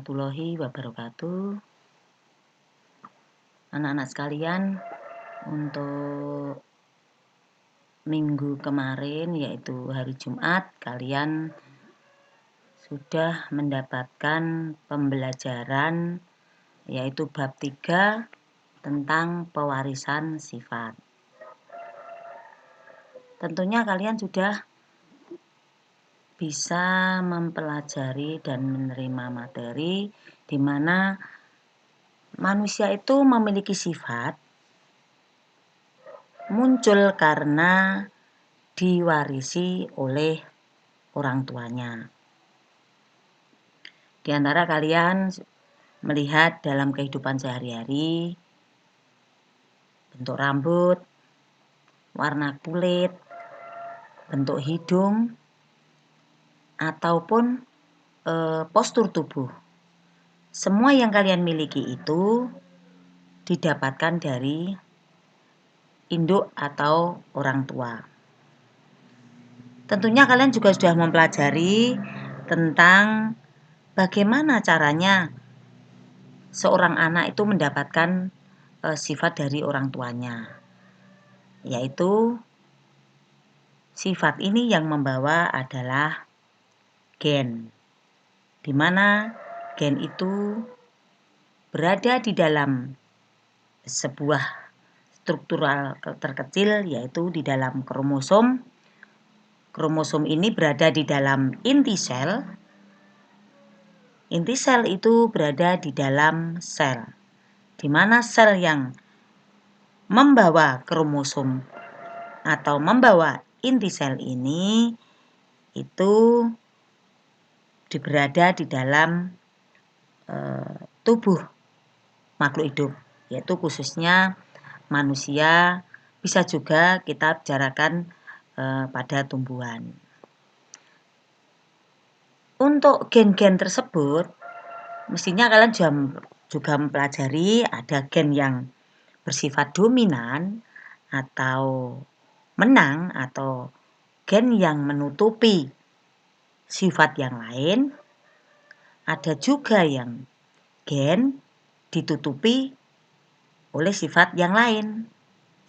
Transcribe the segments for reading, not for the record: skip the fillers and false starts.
warahmatullahi wabarakatuh. Anak-anak sekalian, untuk minggu kemarin yaitu hari Jumat, kalian sudah mendapatkan pembelajaran yaitu bab 3 tentang pewarisan sifat. Tentunya kalian sudah bisa mempelajari dan menerima materi di mana manusia itu memiliki sifat muncul karena diwarisi oleh orang tuanya. Di antara kalian melihat dalam kehidupan sehari-hari, bentuk rambut, warna kulit, bentuk hidung, ataupun postur tubuh. Semua yang kalian miliki itu didapatkan dari induk atau orang tua. Tentunya kalian juga sudah mempelajari tentang bagaimana caranya seorang anak itu mendapatkan sifat dari orang tuanya. Yaitu sifat ini yang membawa adalah gen. Di mana gen itu berada di dalam sebuah struktural terkecil yaitu di dalam kromosom. Kromosom ini berada di dalam inti sel. Inti sel itu berada di dalam sel. Di mana sel yang membawa kromosom atau membawa inti sel ini itu berada di dalam tubuh makhluk hidup, yaitu khususnya manusia, bisa juga kita bicarakan pada tumbuhan. Untuk gen-gen tersebut, mestinya kalian juga mempelajari ada gen yang bersifat dominan atau menang atau gen yang menutupi sifat yang lain. Ada juga yang gen ditutupi oleh sifat yang lain.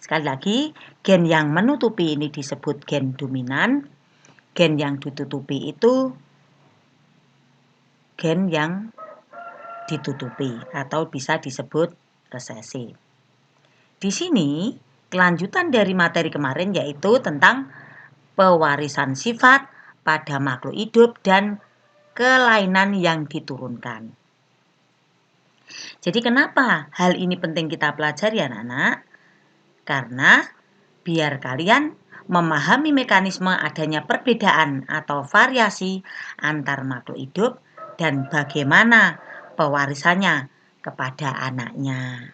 Sekali lagi, gen yang menutupi ini disebut gen dominan. Gen yang ditutupi itu gen yang ditutupi atau bisa disebut resesi. Di sini kelanjutan dari materi kemarin yaitu tentang pewarisan sifat pada makhluk hidup dan kelainan yang diturunkan. Jadi kenapa hal ini penting kita pelajari anak-anak? Karena biar kalian memahami mekanisme adanya perbedaan atau variasi antar makhluk hidup dan bagaimana pewarisannya kepada anaknya.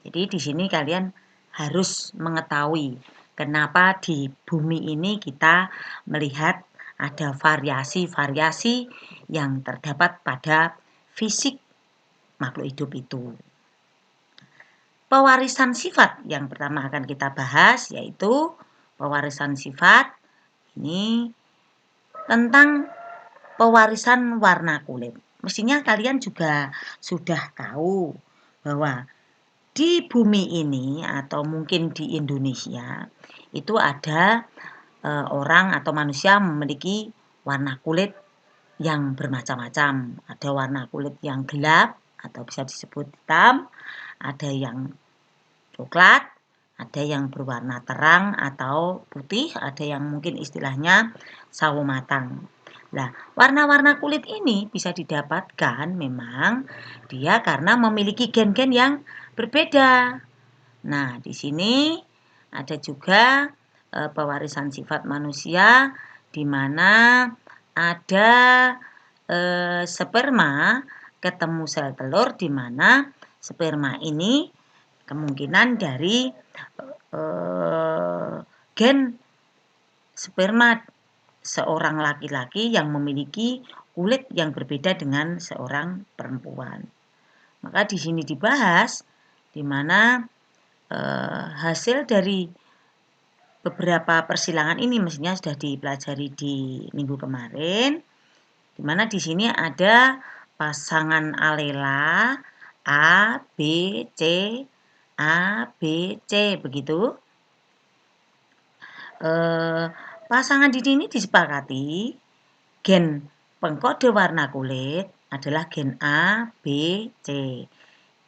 Jadi di sini kalian harus mengetahui kenapa di bumi ini kita melihat ada variasi-variasi yang terdapat pada fisik makhluk hidup itu. Pewarisan sifat yang pertama akan kita bahas yaitu pewarisan sifat ini tentang pewarisan warna kulit. Mestinya kalian juga sudah tahu bahwa di bumi ini atau mungkin di Indonesia itu ada orang atau manusia memiliki warna kulit yang bermacam-macam. Ada warna kulit yang gelap atau bisa disebut hitam, ada yang coklat, ada yang berwarna terang atau putih, ada yang mungkin istilahnya sawo matang. Nah, warna-warna kulit ini bisa didapatkan memang dia karena memiliki gen-gen yang berbeda. Nah, di sini ada juga pewarisan sifat manusia di mana ada sperma ketemu sel telur di mana sperma ini kemungkinan dari gen sperma seorang laki-laki yang memiliki kulit yang berbeda dengan seorang perempuan. Maka di sini dibahas di mana hasil dari beberapa persilangan ini mestinya sudah dipelajari di minggu kemarin, di mana di sini ada pasangan alela A, B, C, A, B, C, begitu. Pasangan di sini disepakati gen pengkode warna kulit adalah gen A, B, C.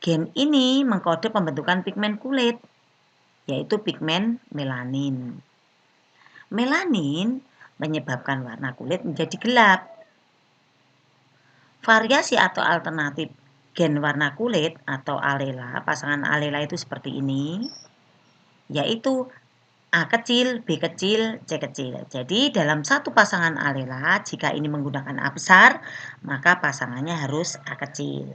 Gen ini mengkode pembentukan pigmen kulit, yaitu pigmen melanin. Melanin menyebabkan warna kulit menjadi gelap. Variasi atau alternatif gen warna kulit atau alela, pasangan alela itu seperti ini, yaitu A kecil, B kecil, C kecil. Jadi dalam satu pasangan alela, jika ini menggunakan A besar, maka pasangannya harus A kecil.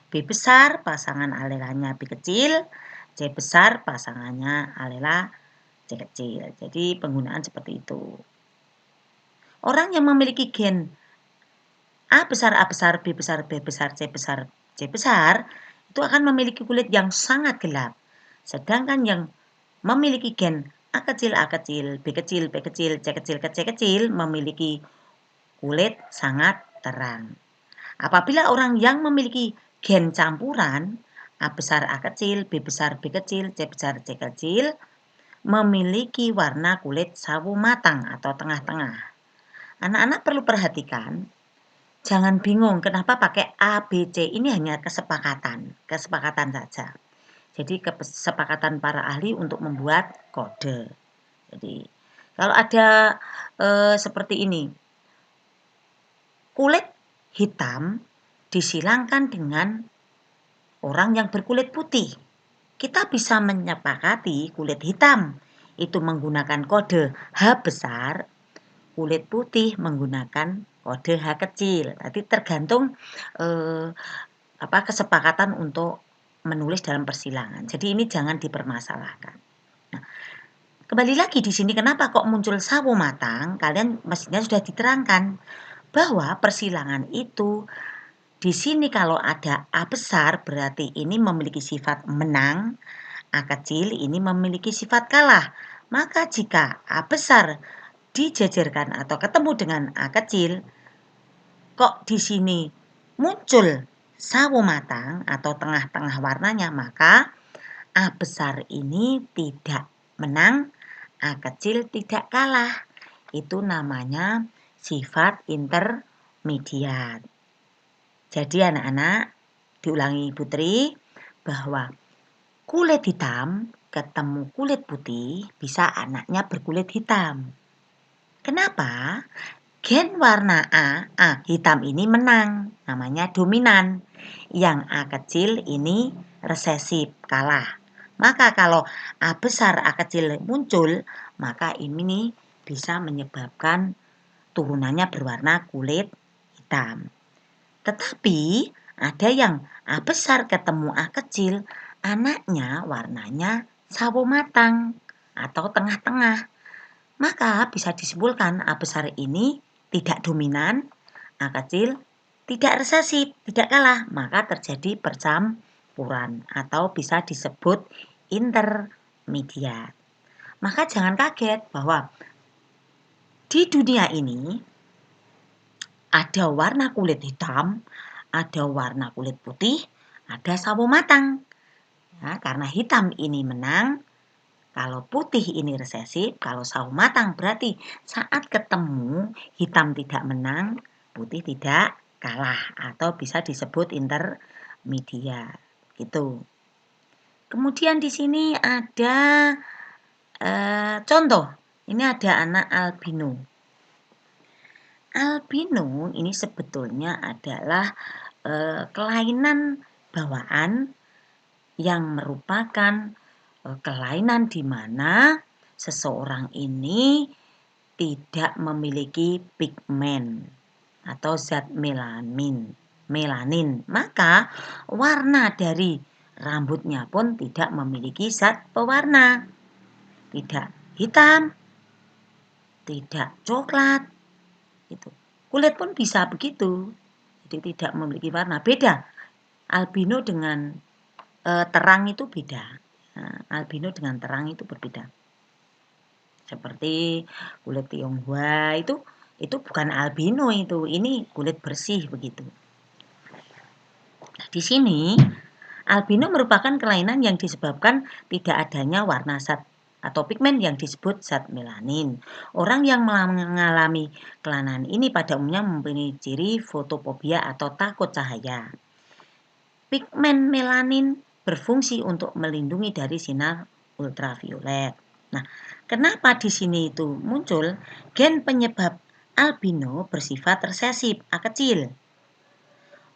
B besar, pasangan alelanya B kecil. C besar, pasangannya alela C kecil. Jadi penggunaan seperti itu. Orang yang memiliki gen A besar, B besar, B besar, C besar, C besar, itu akan memiliki kulit yang sangat gelap. Sedangkan yang memiliki gen A kecil, B kecil, B kecil, C kecil, C kecil, memiliki kulit sangat terang. Apabila orang yang memiliki gen campuran, A besar, A kecil, B besar, B kecil, C besar, C kecil, memiliki warna kulit sawo matang atau tengah-tengah. Anak-anak perlu perhatikan, jangan bingung kenapa pakai A, B, C, ini hanya kesepakatan saja. Jadi kesepakatan para ahli untuk membuat kode. Jadi kalau ada seperti ini, kulit hitam disilangkan dengan orang yang berkulit putih. Kita bisa menyepakati kulit hitam itu menggunakan kode H besar, kulit putih menggunakan kode H kecil. Nanti tergantung kesepakatan untuk menulis dalam persilangan. Jadi ini jangan dipermasalahkan. Nah, kembali lagi di sini kenapa kok muncul sawo matang? Kalian mestinya sudah diterangkan bahwa persilangan itu di sini kalau ada A besar berarti ini memiliki sifat menang, A kecil ini memiliki sifat kalah. Maka jika A besar dijajarkan atau ketemu dengan A kecil, kok di sini muncul sawo matang atau tengah-tengah warnanya, maka A besar ini tidak menang, A kecil tidak kalah. Itu namanya sifat intermediat. Jadi anak-anak, diulangi Putri, bahwa kulit hitam ketemu kulit putih bisa anaknya berkulit hitam. Kenapa? Gen warna A hitam ini menang, namanya dominan. Yang A kecil ini resesif, kalah. Maka kalau A besar, A kecil muncul, maka ini bisa menyebabkan turunannya berwarna kulit hitam. Tetapi ada yang A besar ketemu A kecil, anaknya warnanya sawo matang atau tengah-tengah. Maka bisa disimpulkan A besar ini tidak dominan, A kecil tidak resesif, tidak kalah. Maka terjadi percampuran atau bisa disebut intermediat. Maka jangan kaget bahwa di dunia ini ada warna kulit hitam, ada warna kulit putih, ada sawo matang. Nah, karena hitam ini menang, kalau putih ini resesif, kalau sawo matang berarti saat ketemu hitam tidak menang, putih tidak kalah atau bisa disebut intermediat. Gitu. Kemudian di sini ada contoh. Ini ada anak albino. Albino ini sebetulnya adalah kelainan bawaan yang merupakan kelainan di mana seseorang ini tidak memiliki pigmen atau zat melanin. Maka warna dari rambutnya pun tidak memiliki zat pewarna. Tidak hitam, tidak coklat. Gitu. Kulit pun bisa begitu. Jadi tidak memiliki warna. Beda. Albino dengan terang itu beda. Nah, albino dengan terang itu berbeda. Seperti kulit Tionghoa itu bukan albino itu, ini kulit bersih begitu. Di sini, albino merupakan kelainan yang disebabkan tidak adanya warna zat atau pigmen yang disebut zat melanin. Orang yang mengalami kelainan ini pada umumnya mempunyai ciri fotofobia atau takut cahaya. Pigmen melanin berfungsi untuk melindungi dari sinar ultraviolet. Nah, kenapa di sini itu muncul gen penyebab albino bersifat resesif A kecil?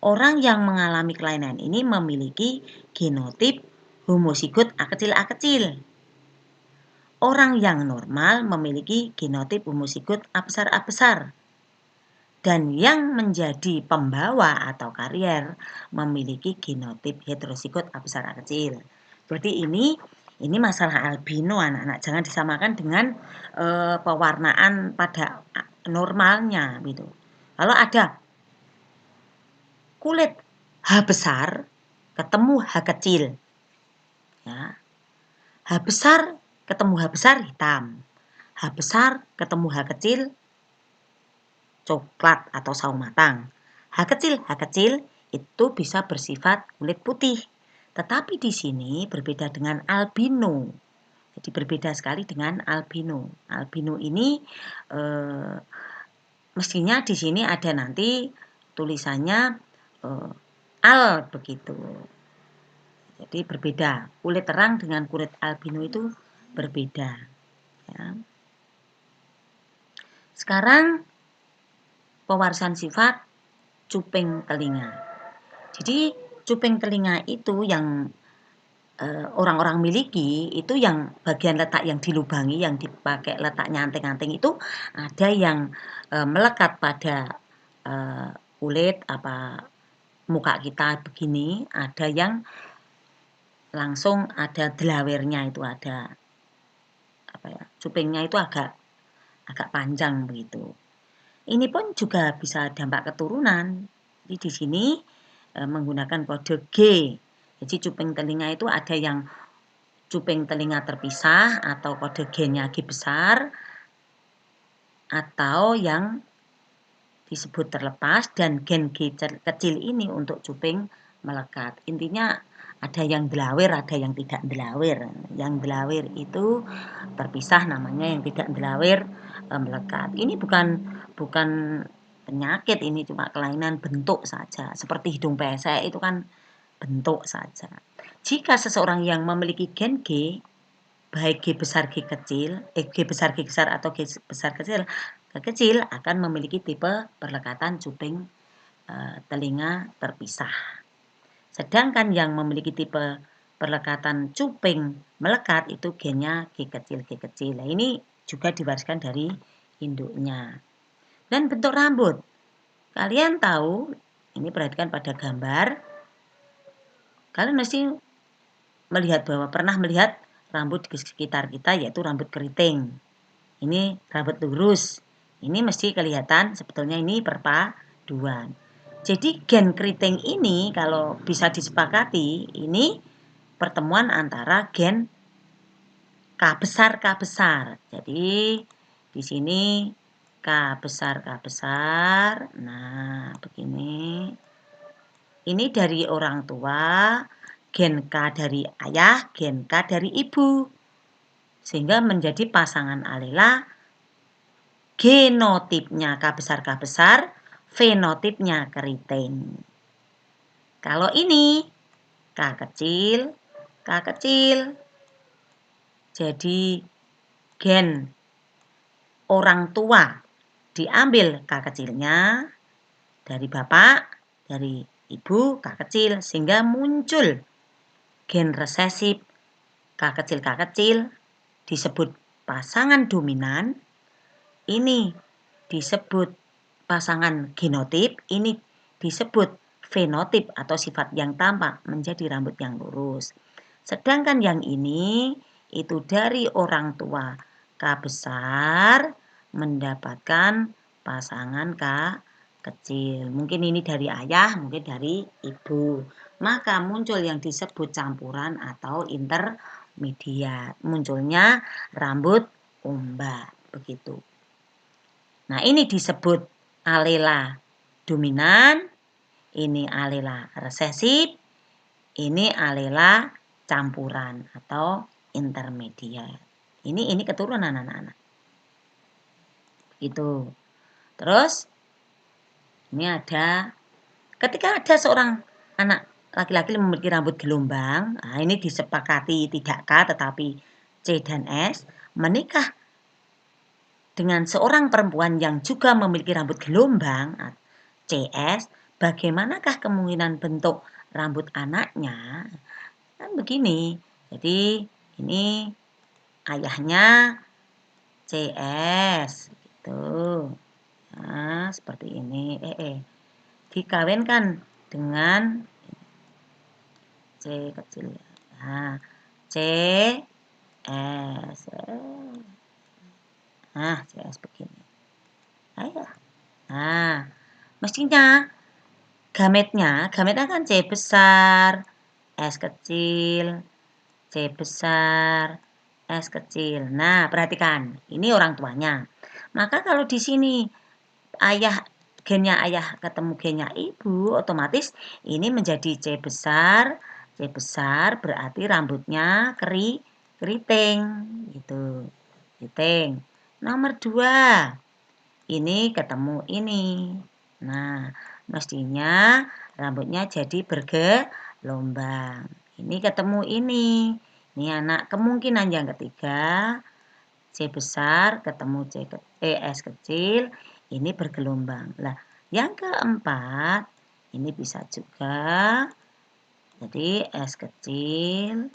Orang yang mengalami kelainan ini memiliki genotip homozigot A kecil. Orang yang normal memiliki genotip homozigot A besar. Dan yang menjadi pembawa atau karier memiliki genotip heterozigot A besar A kecil. Berarti ini masalah albino anak-anak. Jangan disamakan dengan pewarnaan pada normalnya gitu. Kalau ada kulit H besar ketemu H kecil, ya. H besar ketemu H besar hitam, H besar ketemu H kecil coklat atau sawo matang. H kecil itu bisa bersifat kulit putih. Tetapi di sini berbeda dengan albino. Jadi berbeda sekali dengan albino. Albino ini mestinya di sini ada nanti tulisannya al begitu. Jadi berbeda. Kulit terang dengan kulit albino itu berbeda. Ya. Sekarang pewarisan sifat cuping telinga. Jadi cuping telinga itu yang orang-orang miliki itu yang bagian letak yang dilubangi, yang dipakai letaknya anting-anting itu ada yang melekat pada kulit muka kita begini, ada yang langsung ada delawernya itu ada cupingnya itu agak panjang begitu. Ini pun juga bisa dampak keturunan. Jadi di sini menggunakan kode G. Jadi cuping telinga itu ada yang cuping telinga terpisah atau kode G-nya G besar atau yang disebut terlepas dan gen G kecil ini untuk cuping melekat. Intinya ada yang delawer, ada yang tidak delawer. Yang delawer itu terpisah namanya, yang tidak delawer melekat. Ini bukan penyakit, ini cuma kelainan bentuk saja. Seperti hidung pesek itu kan bentuk saja. Jika seseorang yang memiliki gen G, baik G besar G kecil, G besar G besar atau G besar kecil akan memiliki tipe perlekatan cuping telinga terpisah. Sedangkan yang memiliki tipe perlekatan cuping melekat itu gennya G kecil. Nah, ini juga diwariskan dari induknya. Dan bentuk rambut. Kalian tahu, ini perhatikan pada gambar. Kalian mesti pernah melihat rambut di sekitar kita, yaitu rambut keriting. Ini rambut lurus. Ini mesti kelihatan sebetulnya ini perpaduan. Jadi gen keriting ini kalau bisa disepakati, ini pertemuan antara gen K besar. Jadi di sini K besar. Nah, begini. Ini dari orang tua, gen K dari ayah, gen K dari ibu. Sehingga menjadi pasangan alela genotipnya K besar, fenotipnya keriting. Kalau ini K kecil, jadi gen orang tua diambil K kecilnya dari bapak, dari ibu K kecil, sehingga muncul gen resesif K kecil disebut pasangan dominan. Ini disebut pasangan genotip, ini disebut fenotip atau sifat yang tampak menjadi rambut yang lurus. Sedangkan yang ini itu dari orang tua K besar mendapatkan pasangan K kecil. Mungkin ini dari ayah, mungkin dari ibu. Maka muncul yang disebut campuran atau intermediat. Munculnya rambut umba, begitu. Nah, ini disebut alela dominan, ini alela resesif, ini alela campuran atau intermediate. Ini keturunan anak-anak. Itu. Terus ini ada ketika ada seorang anak laki-laki memiliki rambut gelombang, nah ini disepakati tidak K tetapi C dan S, menikah dengan seorang perempuan yang juga memiliki rambut gelombang, CS, bagaimanakah kemungkinan bentuk rambut anaknya? Kan begini, jadi ini ayahnya CS, gitu. Nah, seperti ini, dikawinkan dengan C kecil. Nah, C S. Nah, CS begini. Ayo. Nah, mestinya gametnya kan C besar, S kecil, C besar, S kecil. Nah, perhatikan, ini orang tuanya. Maka kalau di sini gennya ayah ketemu gennya ibu, otomatis ini menjadi C besar berarti rambutnya keriting, gitu. Keriting. Nomor 2, ini ketemu ini. Nah, mestinya rambutnya jadi bergelombang. Ini ketemu ini. Ini anak kemungkinan yang ketiga, C besar ketemu S kecil, ini bergelombang. Lah, yang keempat, ini bisa juga jadi S kecil.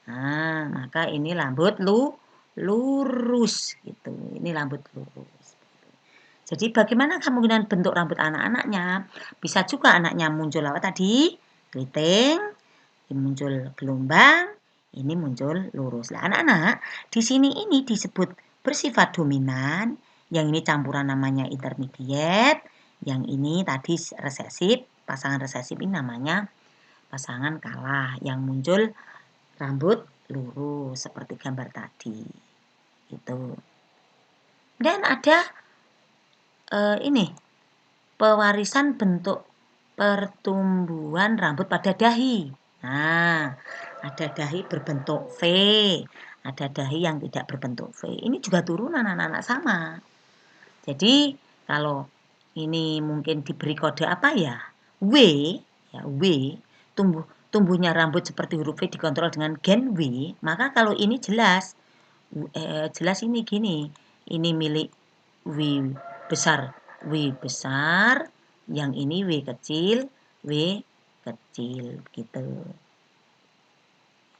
Nah, maka ini rambut lurus gitu. Ini rambut lurus. Jadi bagaimana kemungkinan bentuk rambut anak-anaknya? Bisa juga anaknya muncul apa tadi? Keriting, ini muncul gelombang, ini muncul lurus. Nah, anak-anak, di sini ini disebut bersifat dominan, yang ini campuran namanya intermediate, yang ini tadi resesif, pasangan resesif ini namanya pasangan kalah, yang muncul rambut lurus seperti gambar tadi. Itu. Dan ada ini pewarisan bentuk pertumbuhan rambut pada dahi. Nah, ada dahi berbentuk V, ada dahi yang tidak berbentuk V. Ini juga turunan anak-anak sama. Jadi, kalau ini mungkin diberi kode apa ya? W, ya W, tumbuhnya rambut seperti huruf V dikontrol dengan gen W, maka kalau ini jelas ini gini. Ini milik W besar, yang ini W kecil, gitu.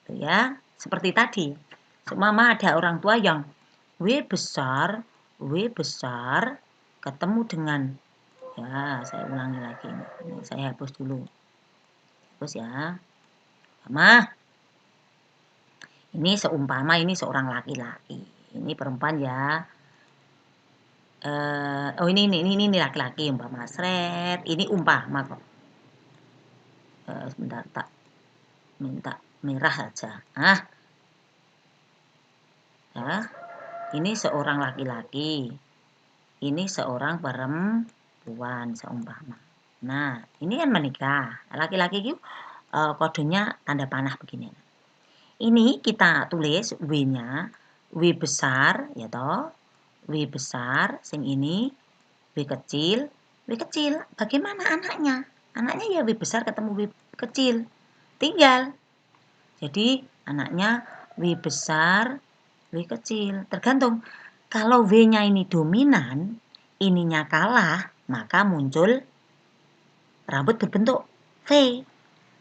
Gitu ya. Seperti tadi. Mama ada orang tua yang W besar ketemu dengan, ya saya ulangi lagi ini saya hapus dulu. Hapus ya. Mama, ini seumpama ini seorang laki-laki. Ini perempuan ya. Ini laki-laki umpama sret. Ini umpama kok. Sebentar tak minta merah aja. Ya. Ini seorang laki-laki. Ini seorang perempuan seumpama. Nah, ini kan menikah. Laki-laki itu kodenya tanda panah begini. Ini kita tulis W-nya, W besar ya toh. W besar, sing ini W kecil. Bagaimana anaknya? Anaknya ya W besar ketemu W kecil. Tinggal. Jadi anaknya W besar, W kecil. Tergantung. Kalau W-nya ini dominan, ininya kalah, maka muncul rambut berbentuk V.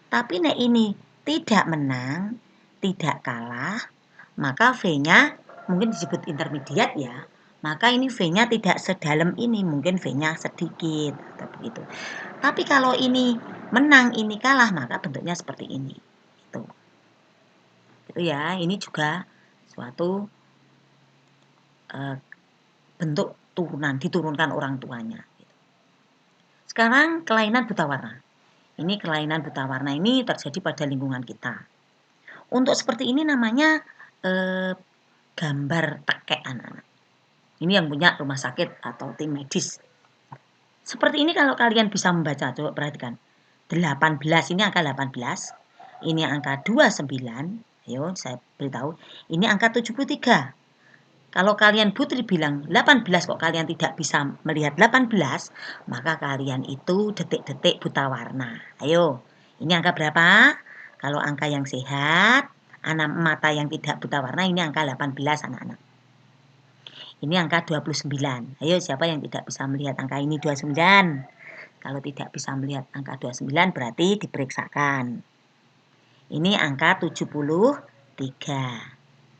Tapi nek ini tidak menang, tidak kalah, maka V-nya mungkin disebut intermediate ya. Maka ini V-nya tidak sedalam ini, mungkin V-nya sedikit atau begitu. Tapi kalau ini menang, ini kalah, maka bentuknya seperti ini. Itu ya, ini juga suatu bentuk diturunkan orang tuanya. Sekarang kelainan buta warna. Ini kelainan buta warna ini terjadi pada lingkungan kita. Untuk seperti ini namanya gambar tekek anak-anak. Ini yang punya rumah sakit atau tim medis. Seperti ini kalau kalian bisa membaca, coba perhatikan. 18, ini angka 18. Ini angka 29. Ayo, saya beritahu. Ini angka 73. Kalau kalian Putri bilang 18 kok kalian tidak bisa melihat 18, maka kalian itu detik-detik buta warna. Ayo, ini angka berapa? Kalau angka yang sehat, anak mata yang tidak buta warna, ini angka 18 anak-anak. Ini angka 29. Ayo, siapa yang tidak bisa melihat angka ini 29? Kalau tidak bisa melihat angka 29 berarti diperiksakan. Ini angka 73.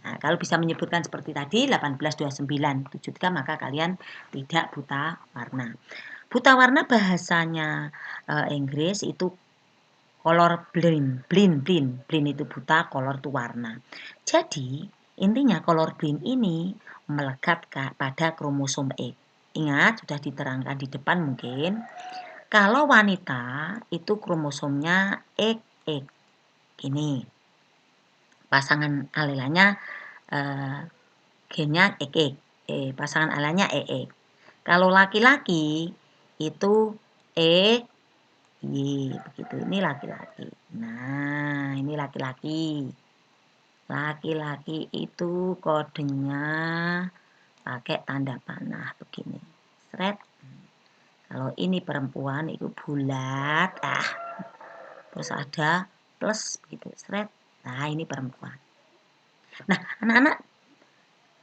Nah, kalau bisa menyebutkan seperti tadi 18, 29, 73 maka kalian tidak buta warna. Buta warna bahasanya Inggris itu color blind. Blind itu buta, color itu warna. Jadi intinya color blind ini melekat pada kromosom X. Ingat sudah diterangkan di depan mungkin. Kalau wanita itu kromosomnya XX. Ini pasangan alelanya gennya XX. Pasangan alelanya XX. Kalau laki-laki itu XY begitu. Ini laki-laki. Nah, ini laki-laki. Laki-laki itu kodenya pakai tanda panah begini. Seret. Kalau ini perempuan itu bulat, terus ada plus begitu, seret. Nah, ini perempuan. Nah, anak-anak,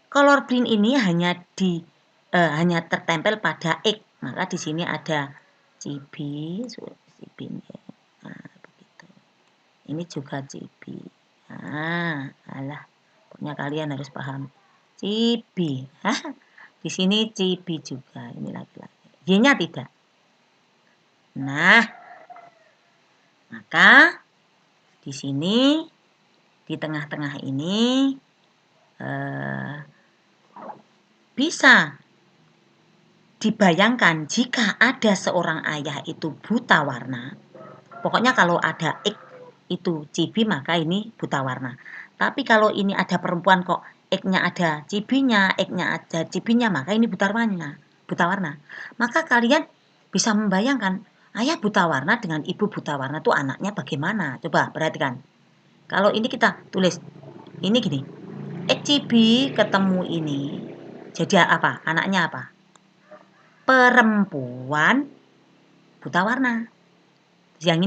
color blind ini hanya tertempel pada X. Maka di sini ada cibi, ya. Nah, begitu. Ini juga cibi. Nah, alah, pokoknya kalian harus paham. Cibi. Di sini cibi juga. Ini laki-laki. Y-nya tidak. Nah, maka di sini di tengah-tengah ini bisa dibayangkan jika ada seorang ayah itu buta warna. Pokoknya kalau ada X itu cibi maka ini buta warna. Tapi kalau ini ada perempuan kok X-nya ada cibinya, X-nya ada cibinya, maka ini buta warna. Buta warna. Maka kalian bisa membayangkan ayah buta warna dengan ibu buta warna itu anaknya bagaimana? Coba perhatikan. Kalau ini kita tulis, ini gini, XCB ketemu ini, jadi apa? Anaknya apa? Perempuan buta warna. Yang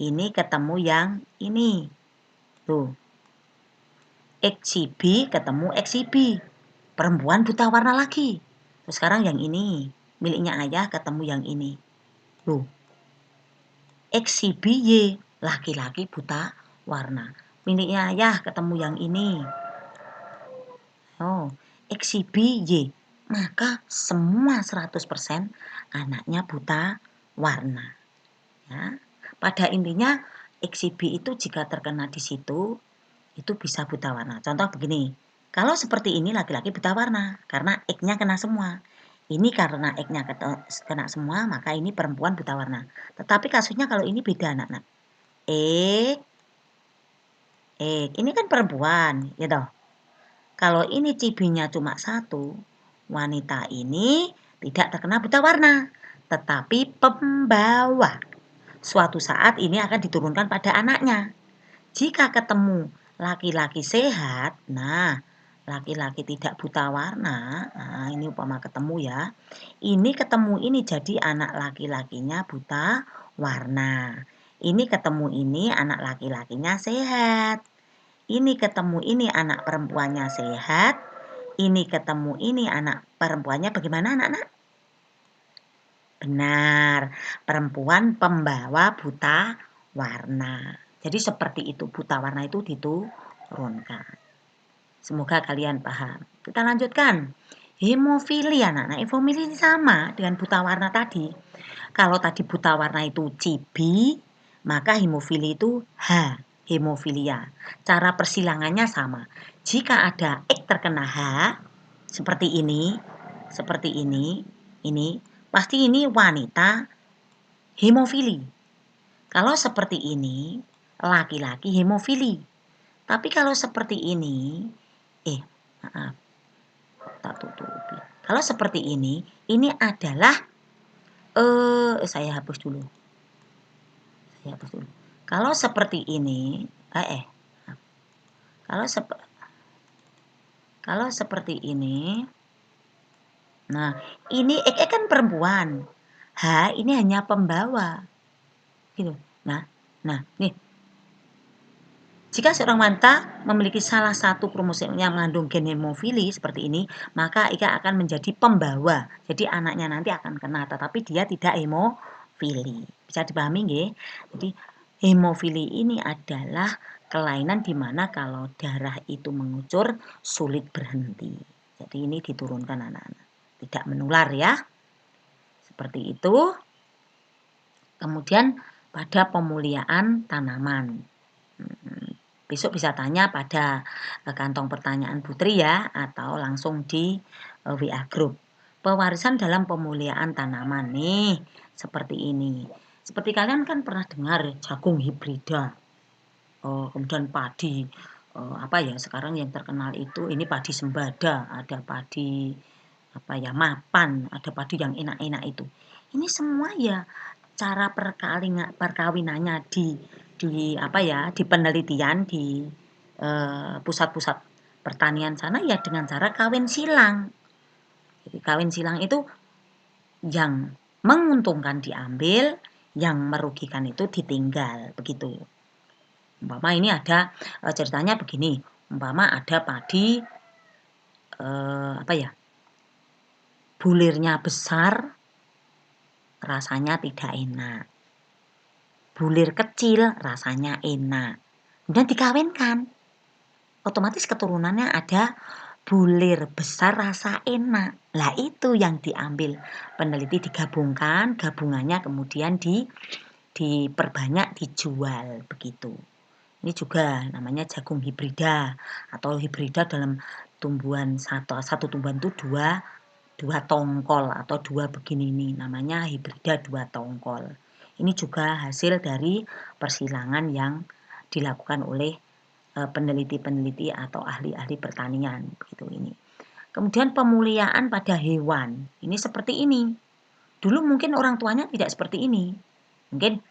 ini ketemu yang ini. Tuh. XCB ketemu XCB. Perempuan buta warna lagi. Terus sekarang yang ini, miliknya ayah ketemu yang ini. Tuh. XCBY, laki-laki buta warna. Miliknya ayah ketemu yang ini. Oh, XCBY. Maka semua 100% anaknya buta warna. Ya. Pada intinya XCB itu jika terkena di situ itu bisa buta warna. Contoh begini, kalau seperti ini laki-laki buta warna karena X-nya kena semua. Ini karena X-nya kena semua maka ini perempuan buta warna. Tetapi kasusnya kalau ini beda anak-anak. Ini kan perempuan, ya toh. Kalau ini cibinya cuma satu, wanita ini tidak terkena buta warna, tetapi pembawa. Suatu saat ini akan diturunkan pada anaknya. Jika ketemu laki-laki sehat, nah laki-laki tidak buta warna, nah ini umpama ketemu ya. Ini ketemu ini jadi anak laki-lakinya buta warna. Ini ketemu ini anak laki-lakinya sehat. Ini ketemu ini anak perempuannya sehat. Ini ketemu ini anak perempuannya bagaimana anak-anak? Benar, perempuan pembawa buta warna. Jadi seperti itu, buta warna itu diturunkan. Semoga kalian paham. Kita lanjutkan. Hemofilia anak-anak. Hemofilia sama dengan buta warna tadi. Kalau tadi buta warna itu cibi, maka hemofilia itu H. Hemofilia. Cara persilangannya sama. Jika ada X terkena H, seperti ini, ini, pasti ini wanita hemofili. Kalau seperti ini, laki-laki hemofili. Tapi kalau seperti ini, maaf, tak tutupi. Kalau seperti ini adalah Saya hapus dulu. Kalau seperti ini, kalau kalau seperti ini, nah ini kan perempuan, H ini hanya pembawa, gitu. Nah, nih, jika seorang wanita memiliki salah satu kromosom yang mengandung gen hemofili seperti ini, maka ia akan menjadi pembawa. Jadi anaknya nanti akan kena, tetapi dia tidak hemofili. Bisa dipahami nggih? Jadi hemofili ini adalah kelainan di mana kalau darah itu mengucur sulit berhenti. Jadi ini diturunkan anak-anak. Tidak menular ya. Seperti itu. Kemudian pada pemuliaan tanaman. Besok bisa tanya pada kantong pertanyaan Putri ya, atau langsung di WA Group. Pewarisan dalam pemuliaan tanaman nih, seperti ini. Seperti kalian kan pernah dengar jagung hibrida, kemudian padi, sekarang yang terkenal itu ini padi sembada, ada padi mapan, ada padi yang enak-enak itu. Ini semua ya cara perkawinannya di penelitian di pusat-pusat pertanian sana ya dengan cara kawin silang. Jadi kawin silang itu yang menguntungkan diambil, yang merugikan itu ditinggal, begitu. Umpama ini ada ceritanya begini, umpama ada padi bulirnya besar, rasanya tidak enak. Bulir kecil rasanya enak. Kemudian dikawinkan. Otomatis keturunannya ada bulir besar rasa enak. Lah itu yang diambil. Peneliti digabungkan, gabungannya kemudian diperbanyak dijual begitu. Ini juga namanya jagung hibrida atau hibrida dalam tumbuhan satu tumbuhan itu dua tongkol atau dua begini nih namanya hibrida dua tongkol. Ini juga hasil dari persilangan yang dilakukan oleh peneliti-peneliti atau ahli-ahli pertanian begitu ini. Kemudian pemuliaan pada hewan. Ini seperti ini. Dulu mungkin orang tuanya tidak seperti ini. Mungkin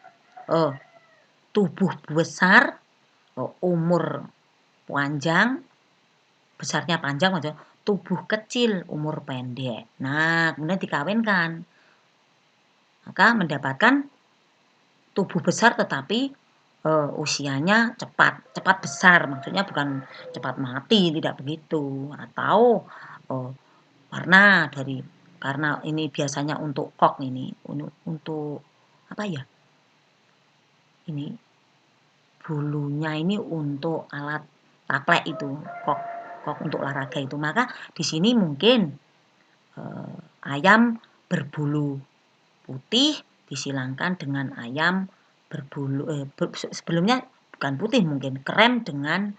tubuh besar, umur panjang, besarnya panjang aja, tubuh kecil, umur pendek. Nah, kemudian dikawinkan. Maka mendapatkan tubuh besar tetapi usianya cepat besar, maksudnya bukan cepat mati, tidak begitu. Atau karena ini biasanya untuk kok ini, untuk ini bulunya ini untuk alat taplek itu, kok untuk olahraga itu. Maka di sini mungkin ayam berbulu putih disilangkan dengan ayam berbulu sebelumnya bukan putih mungkin krem dengan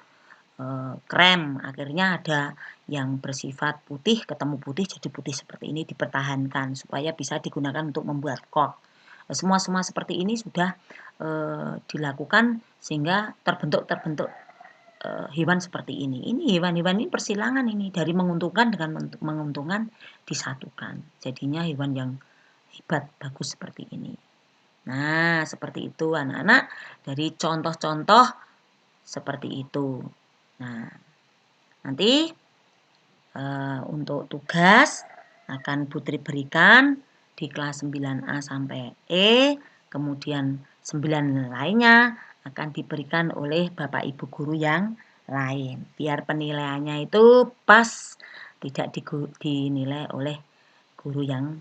krem, akhirnya ada yang bersifat putih ketemu putih jadi putih seperti ini dipertahankan supaya bisa digunakan untuk membuat kok. Semua seperti ini sudah dilakukan sehingga terbentuk hewan seperti ini. Ini hewan-hewan ini persilangan ini dari menguntungkan dengan menguntungkan disatukan. Jadinya hewan yang hebat, bagus seperti ini. Nah, seperti itu anak-anak dari contoh-contoh seperti itu. Nah, nanti untuk tugas akan Putri berikan di kelas 9A sampai E, kemudian 9 lainnya akan diberikan oleh Bapak Ibu guru yang lain. Biar penilaiannya itu pas, tidak dinilai oleh guru yang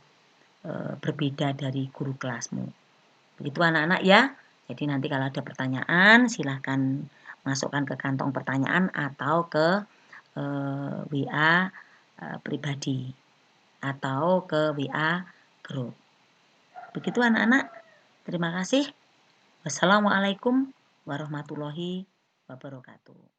berbeda dari guru kelasmu. Begitu anak-anak ya. Jadi nanti kalau ada pertanyaan silahkan masukkan ke kantong pertanyaan atau ke WA pribadi atau ke WA grup. Begitu anak-anak. Terima kasih. Wassalamualaikum warahmatullahi wabarakatuh.